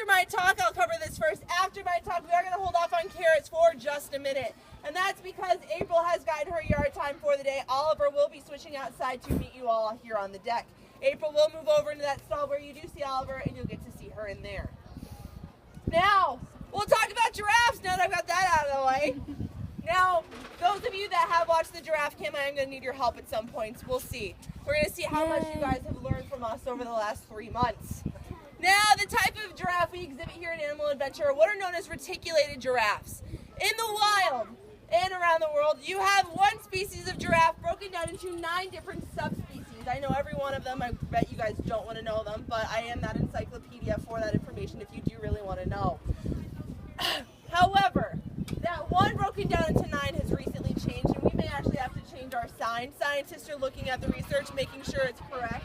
my talk, I'll cover this first. After my talk, we are going to hold off on carrots for just a minute. And that's because April has gotten her yard time for the day. Oliver will be switching outside to meet you all here on the deck. April will move over into that stall where you do see Oliver, and you'll get to see her in there. Now, we'll talk about giraffes now that I've got that out of the way. Now, those of you that have watched the giraffe cam, I am going to need your help at some points. We'll see. We're going to see how much you guys have learned from us over the last 3 months. Now, the type of giraffe we exhibit here at Animal Adventure are what are known as reticulated giraffes. In the wild and around the world, you have one species of giraffe broken down into 9 different subspecies. I know every one of them. I bet you guys don't want to know them, but I am that encyclopedia for that information if you do really want to know. However, that one broken down into 9 has recently changed, and we may actually have to change our sign. Scientists are looking at the research, making sure it's correct.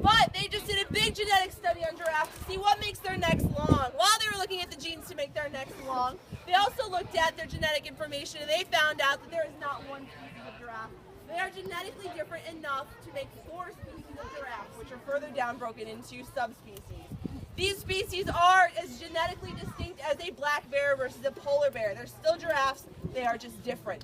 But they just did a big genetic study on giraffes to see what makes their necks long. While they were looking at the genes to make their necks long, they also looked at their genetic information, and they found out that there is not one species of giraffe. They are genetically different enough to make 4 species of giraffes, which are further down broken into subspecies. These species are as genetically distinct as a black bear versus a polar bear. They're still giraffes, they are just different.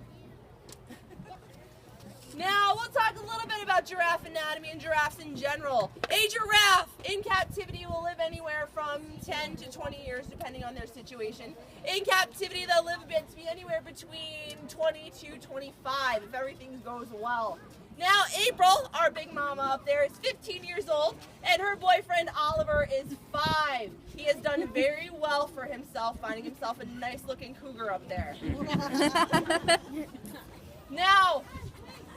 Now, we'll talk a little bit about giraffe anatomy and giraffes in general. A giraffe in captivity will live anywhere from 10 to 20 years, depending on their situation. In captivity, they'll live anywhere between 20 to 25, if everything goes well. Now, April, our big mama up there, is 15 years old, and her boyfriend, Oliver, is 5. He has done very well for himself, finding himself a nice-looking cougar up there. Now,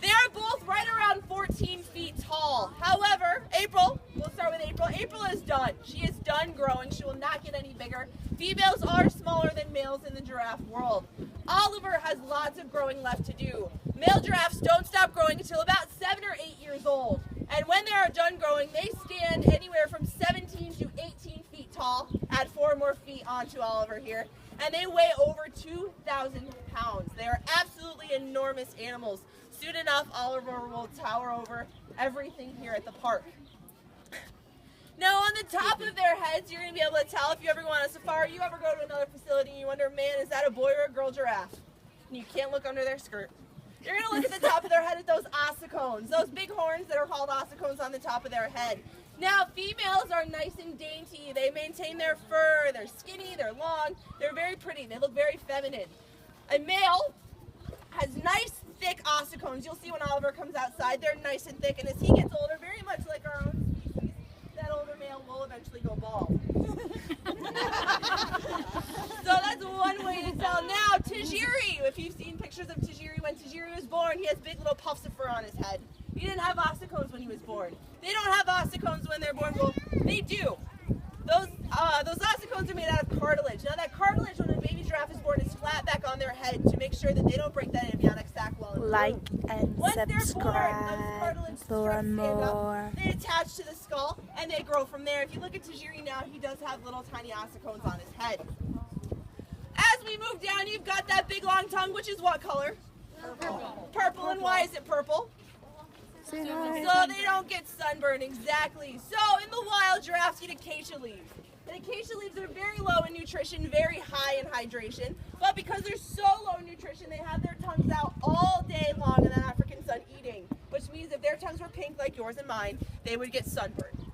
they are both right around 14 feet tall. However, April, we'll start with April. April is done. She is done growing. She will not get any bigger. Females are smaller than males in the giraffe world. Oliver has lots of growing left to do. Male giraffes don't stop growing until about 7 or 8 years old. And when they are done growing, they stand anywhere from 17 to 18 feet tall. Add 4 more feet onto Oliver here. And they weigh over 2,000 pounds. They are absolutely enormous animals. Soon enough, Oliver will tower over everything here at the park. Now, on the top of their heads, you're going to be able to tell if you ever go on a safari, you ever go to another facility and you wonder, man, is that a boy or a girl giraffe? And you can't look under their skirt. You're going to look at the top of their head at those ossicones, those big horns that are called ossicones on the top of their head. Now, females are nice and dainty. They maintain their fur. They're skinny. They're long. They're very pretty. They look very feminine. A male has nice, thick ossicones. You'll see when Oliver comes outside, they're nice and thick. And as he gets older, very much like our own species, that older male will eventually go bald. So that's one way to tell. Now, Tajiri, if you've seen pictures of Tajiri, when Tajiri was born, he has big little puffs of fur on his head. He didn't have ossicones when he was born. They don't have ossicones when they're born. Well, they do. Those ossicones are made out of cartilage. Now, that cartilage, when a baby giraffe is born, is flat back on their head to make sure that they don't break that amniotic sac while in Like and Once subscribe for more. They attach to the skull and they grow from there. If you look at Tajiri now, he does have little tiny ossicones on his head. As we move down, you've got that big long tongue, which is what color? Purple. Purple, and why is it purple? So they don't get sunburned, exactly. So in the wild, giraffes eat acacia leaves. And acacia leaves are very low in nutrition, very high in hydration. But because they're so low in nutrition, they have their tongues out all day long in the African sun eating. Which means if their tongues were pink like yours and mine, they would get sunburned.